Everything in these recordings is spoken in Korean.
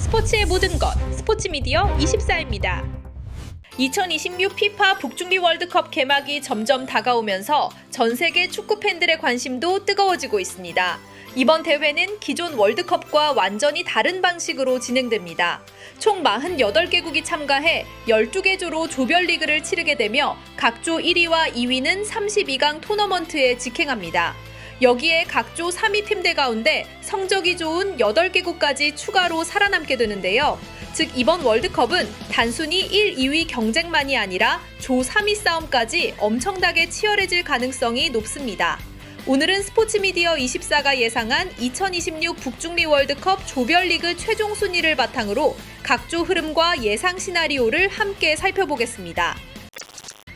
스포츠의 모든 것, 스포츠미디어 24입니다. 2026 피파 북중미 월드컵 개막이 점점 다가오면서 전 세계 축구 팬들의 관심도 뜨거워지고 있습니다. 이번 대회는 기존 월드컵과 완전히 다른 방식으로 진행됩니다. 총 48개국이 참가해 12개 조로 조별리그를 치르게 되며 각 조 1위와 2위는 32강 토너먼트에 직행합니다. 여기에 각 조 3위 팀들 가운데 성적이 좋은 8개국까지 추가로 살아남게 되는데요. 즉 이번 월드컵은 단순히 1, 2위 경쟁만이 아니라 조 3위 싸움까지 엄청나게 치열해질 가능성이 높습니다. 오늘은 스포츠미디어 24가 예상한 2026 북중미 월드컵 조별리그 최종 순위를 바탕으로 각 조 흐름과 예상 시나리오를 함께 살펴보겠습니다.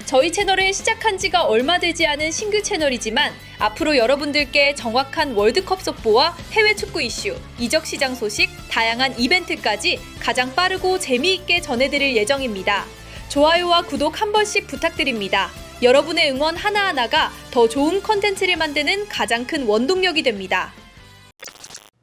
저희 채널은 시작한 지가 얼마 되지 않은 신규 채널이지만 앞으로 여러분들께 정확한 월드컵 속보와 해외 축구 이슈, 이적 시장 소식, 다양한 이벤트까지 가장 빠르고 재미있게 전해드릴 예정입니다. 좋아요와 구독 한 번씩 부탁드립니다. 여러분의 응원 하나하나가 더 좋은 컨텐츠를 만드는 가장 큰 원동력이 됩니다.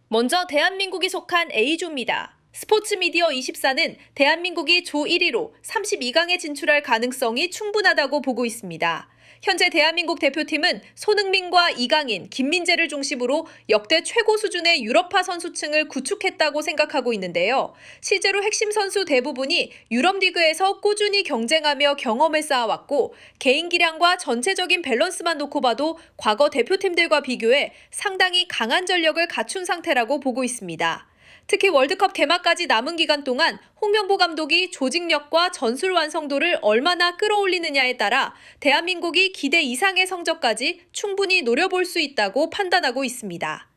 먼저 대한민국이 속한 A조입니다. 스포츠미디어 24는 대한민국이 조 1위로 32강에 진출할 가능성이 충분하다고 보고 있습니다. 현재 대한민국 대표팀은 손흥민과 이강인, 김민재를 중심으로 역대 최고 수준의 유럽파 선수층을 구축했다고 생각하고 있는데요. 실제로 핵심 선수 대부분이 유럽 리그에서 꾸준히 경쟁하며 경험을 쌓아왔고 개인 기량과 전체적인 밸런스만 놓고 봐도 과거 대표팀들과 비교해 상당히 강한 전력을 갖춘 상태라고 보고 있습니다. 특히 월드컵 개막까지 남은 기간 동안 홍명보 감독이 조직력과 전술 완성도를 얼마나 끌어올리느냐에 따라 대한민국이 기대 이상의 성적까지 충분히 노려볼 수 있다고 판단하고 있습니다.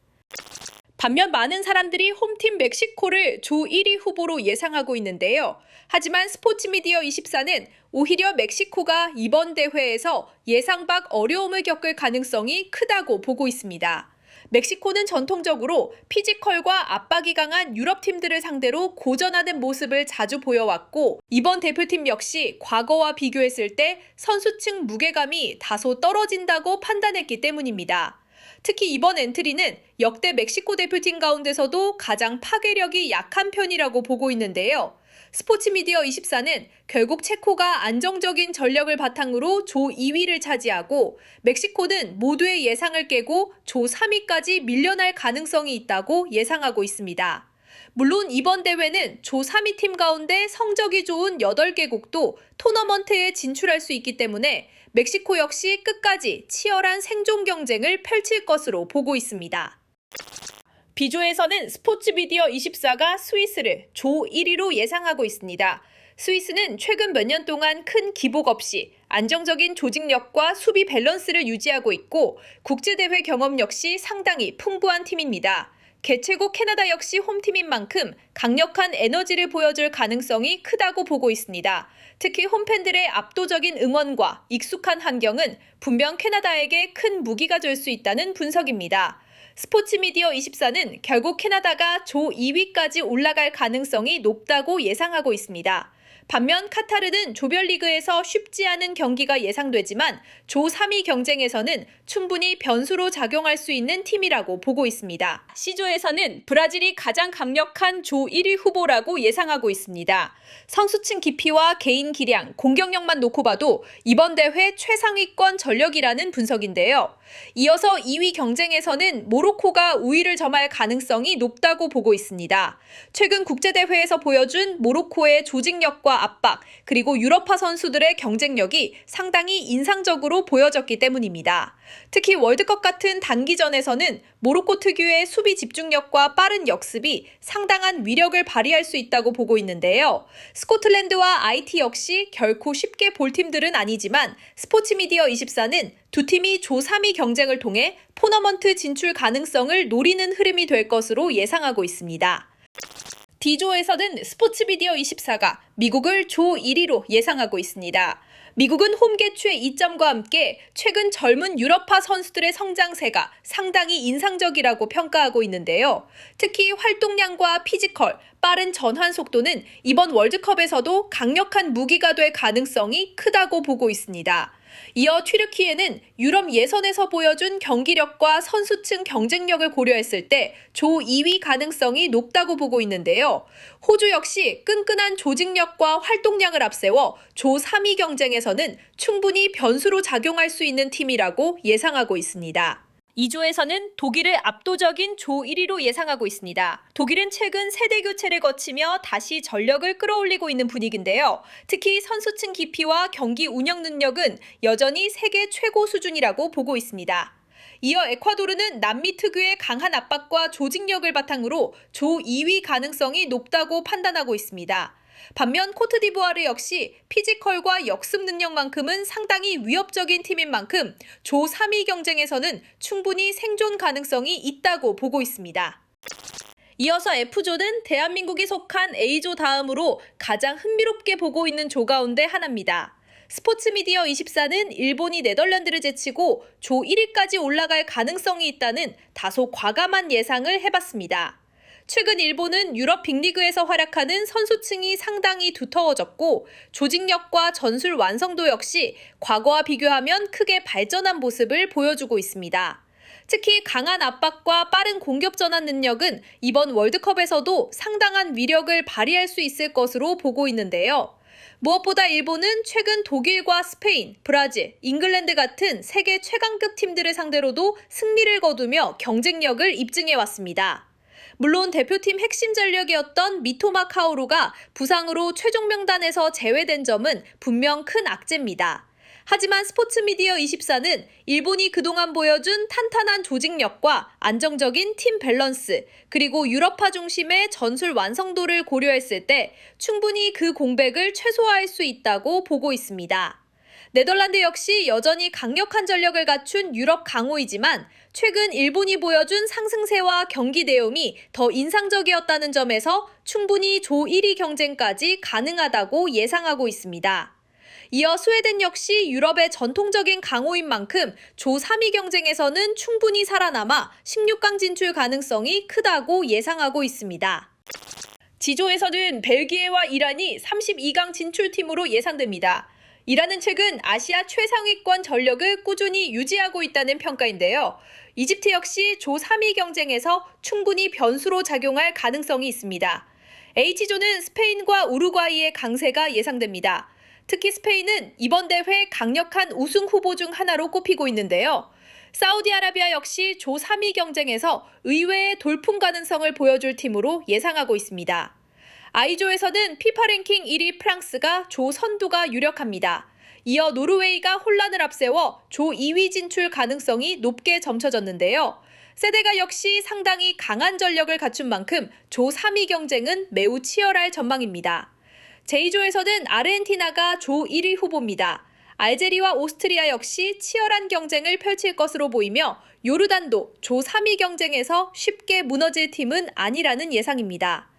반면 많은 사람들이 홈팀 멕시코를 조 1위 후보로 예상하고 있는데요. 하지만 스포츠미디어 24는 오히려 멕시코가 이번 대회에서 예상 밖 어려움을 겪을 가능성이 크다고 보고 있습니다. 멕시코는 전통적으로 피지컬과 압박이 강한 유럽 팀들을 상대로 고전하는 모습을 자주 보여왔고 이번 대표팀 역시 과거와 비교했을 때 선수층 무게감이 다소 떨어진다고 판단했기 때문입니다. 특히 이번 엔트리는 역대 멕시코 대표팀 가운데서도 가장 파괴력이 약한 편이라고 보고 있는데요. 스포츠미디어 24는 결국 체코가 안정적인 전력을 바탕으로 조 2위를 차지하고 멕시코는 모두의 예상을 깨고 조 3위까지 밀려날 가능성이 있다고 예상하고 있습니다. 물론 이번 대회는 조 3위 팀 가운데 성적이 좋은 8개국도 토너먼트에 진출할 수 있기 때문에 멕시코 역시 끝까지 치열한 생존 경쟁을 펼칠 것으로 보고 있습니다. B조에서는 스포츠미디어 24가 스위스를 조 1위로 예상하고 있습니다. 스위스는 최근 몇 년 동안 큰 기복 없이 안정적인 조직력과 수비 밸런스를 유지하고 있고 국제대회 경험 역시 상당히 풍부한 팀입니다. 개최국 캐나다 역시 홈팀인 만큼 강력한 에너지를 보여줄 가능성이 크다고 보고 있습니다. 특히 홈팬들의 압도적인 응원과 익숙한 환경은 분명 캐나다에게 큰 무기가 될 수 있다는 분석입니다. 스포츠미디어 24는 결국 캐나다가 조 2위까지 올라갈 가능성이 높다고 예상하고 있습니다. 반면 카타르는 조별리그에서 쉽지 않은 경기가 예상되지만 조 3위 경쟁에서는 충분히 변수로 작용할 수 있는 팀이라고 보고 있습니다. C조에서는 브라질이 가장 강력한 조 1위 후보라고 예상하고 있습니다. 선수층 깊이와 개인 기량, 공격력만 놓고 봐도 이번 대회 최상위권 전력이라는 분석인데요. 이어서 2위 경쟁에서는 모로코가 우위를 점할 가능성이 높다고 보고 있습니다. 최근 국제대회에서 보여준 모로코의 조직력과 압박, 그리고 유럽파 선수들의 경쟁력이 상당히 인상적으로 보여졌기 때문입니다. 특히 월드컵 같은 단기전에서는 모로코 특유의 수비 집중력과 빠른 역습이 상당한 위력을 발휘할 수 있다고 보고 있는데요. 스코틀랜드와 IT 역시 결코 쉽게 볼 팀들은 아니지만 스포츠미디어 24는 두 팀이 조 3위 경쟁을 통해 토너먼트 진출 가능성을 노리는 흐름이 될 것으로 예상하고 있습니다. D조에서는 스포츠미디어 24가 미국을 조 1위로 예상하고 있습니다. 미국은 홈 개최 이점과 함께 최근 젊은 유럽파 선수들의 성장세가 상당히 인상적이라고 평가하고 있는데요. 특히 활동량과 피지컬, 빠른 전환 속도는 이번 월드컵에서도 강력한 무기가 될 가능성이 크다고 보고 있습니다. 이어 튀르키예는 유럽 예선에서 보여준 경기력과 선수층 경쟁력을 고려했을 때 조 2위 가능성이 높다고 보고 있는데요. 호주 역시 끈끈한 조직력과 활동량을 앞세워 조 3위 경쟁에서는 충분히 변수로 작용할 수 있는 팀이라고 예상하고 있습니다. 2조에서는 독일을 압도적인 조 1위로 예상하고 있습니다. 독일은 최근 세대 교체를 거치며 다시 전력을 끌어올리고 있는 분위기인데요. 특히 선수층 깊이와 경기 운영 능력은 여전히 세계 최고 수준이라고 보고 있습니다. 이어 에콰도르는 남미 특유의 강한 압박과 조직력을 바탕으로 조 2위 가능성이 높다고 판단하고 있습니다. 반면 코트디부아르 역시 피지컬과 역습 능력만큼은 상당히 위협적인 팀인 만큼 조 3위 경쟁에서는 충분히 생존 가능성이 있다고 보고 있습니다. 이어서 F조는 대한민국이 속한 A조 다음으로 가장 흥미롭게 보고 있는 조 가운데 하나입니다. 스포츠미디어 24는 일본이 네덜란드를 제치고 조 1위까지 올라갈 가능성이 있다는 다소 과감한 예상을 해봤습니다. 최근 일본은 유럽 빅리그에서 활약하는 선수층이 상당히 두터워졌고 조직력과 전술 완성도 역시 과거와 비교하면 크게 발전한 모습을 보여주고 있습니다. 특히 강한 압박과 빠른 공격 전환 능력은 이번 월드컵에서도 상당한 위력을 발휘할 수 있을 것으로 보고 있는데요. 무엇보다 일본은 최근 독일과 스페인, 브라질, 잉글랜드 같은 세계 최강급 팀들을 상대로도 승리를 거두며 경쟁력을 입증해왔습니다. 물론 대표팀 핵심 전력이었던 미토마 카오루가 부상으로 최종 명단에서 제외된 점은 분명 큰 악재입니다. 하지만 스포츠미디어 24는 일본이 그동안 보여준 탄탄한 조직력과 안정적인 팀 밸런스, 그리고 유럽파 중심의 전술 완성도를 고려했을 때 충분히 그 공백을 최소화할 수 있다고 보고 있습니다. 네덜란드 역시 여전히 강력한 전력을 갖춘 유럽 강호이지만 최근 일본이 보여준 상승세와 경기 내용이 더 인상적이었다는 점에서 충분히 조 1위 경쟁까지 가능하다고 예상하고 있습니다. 이어 스웨덴 역시 유럽의 전통적인 강호인 만큼 조 3위 경쟁에서는 충분히 살아남아 16강 진출 가능성이 크다고 예상하고 있습니다. 지조에서는 벨기에와 이란이 32강 진출팀으로 예상됩니다. 이란은 최근 아시아 최상위권 전력을 꾸준히 유지하고 있다는 평가인데요. 이집트 역시 조 3위 경쟁에서 충분히 변수로 작용할 가능성이 있습니다. H조는 스페인과 우루과이의 강세가 예상됩니다. 특히 스페인은 이번 대회 강력한 우승 후보 중 하나로 꼽히고 있는데요. 사우디아라비아 역시 조 3위 경쟁에서 의외의 돌풍 가능성을 보여줄 팀으로 예상하고 있습니다. I조에서는 피파 랭킹 1위 프랑스가 조 선두가 유력합니다. 이어 노르웨이가 혼란을 앞세워 조 2위 진출 가능성이 높게 점쳐졌는데요. 세데가 역시 상당히 강한 전력을 갖춘 만큼 조 3위 경쟁은 매우 치열할 전망입니다. J조에서는 아르헨티나가 조 1위 후보입니다. 알제리와 오스트리아 역시 치열한 경쟁을 펼칠 것으로 보이며 요르단도 조 3위 경쟁에서 쉽게 무너질 팀은 아니라는 예상입니다.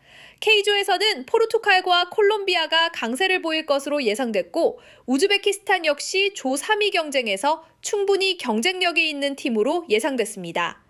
K조에서는 포르투갈과 콜롬비아가 강세를 보일 것으로 예상됐고 우즈베키스탄 역시 조 3위 경쟁에서 충분히 경쟁력이 있는 팀으로 예상됐습니다.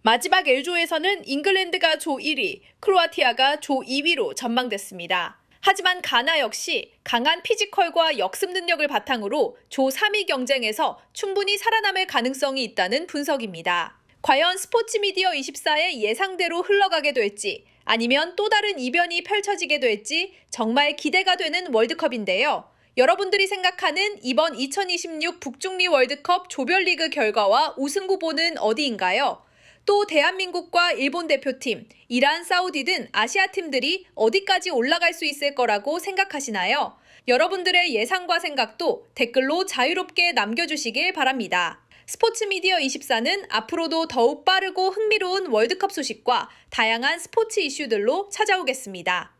마지막 L조에서는 잉글랜드가 조 1위, 크로아티아가 조 2위로 전망됐습니다. 하지만 가나 역시 강한 피지컬과 역습 능력을 바탕으로 조 3위 경쟁에서 충분히 살아남을 가능성이 있다는 분석입니다. 과연 스포츠미디어 24의 예상대로 흘러가게 될지 아니면 또 다른 이변이 펼쳐지게 될지 정말 기대가 되는 월드컵인데요. 여러분들이 생각하는 이번 2026 북중미 월드컵 조별리그 결과와 우승 후보는 어디인가요? 또 대한민국과 일본 대표팀, 이란, 사우디 등 아시아 팀들이 어디까지 올라갈 수 있을 거라고 생각하시나요? 여러분들의 예상과 생각도 댓글로 자유롭게 남겨주시길 바랍니다. 스포츠미디어 24는 앞으로도 더욱 빠르고 흥미로운 월드컵 소식과 다양한 스포츠 이슈들로 찾아오겠습니다.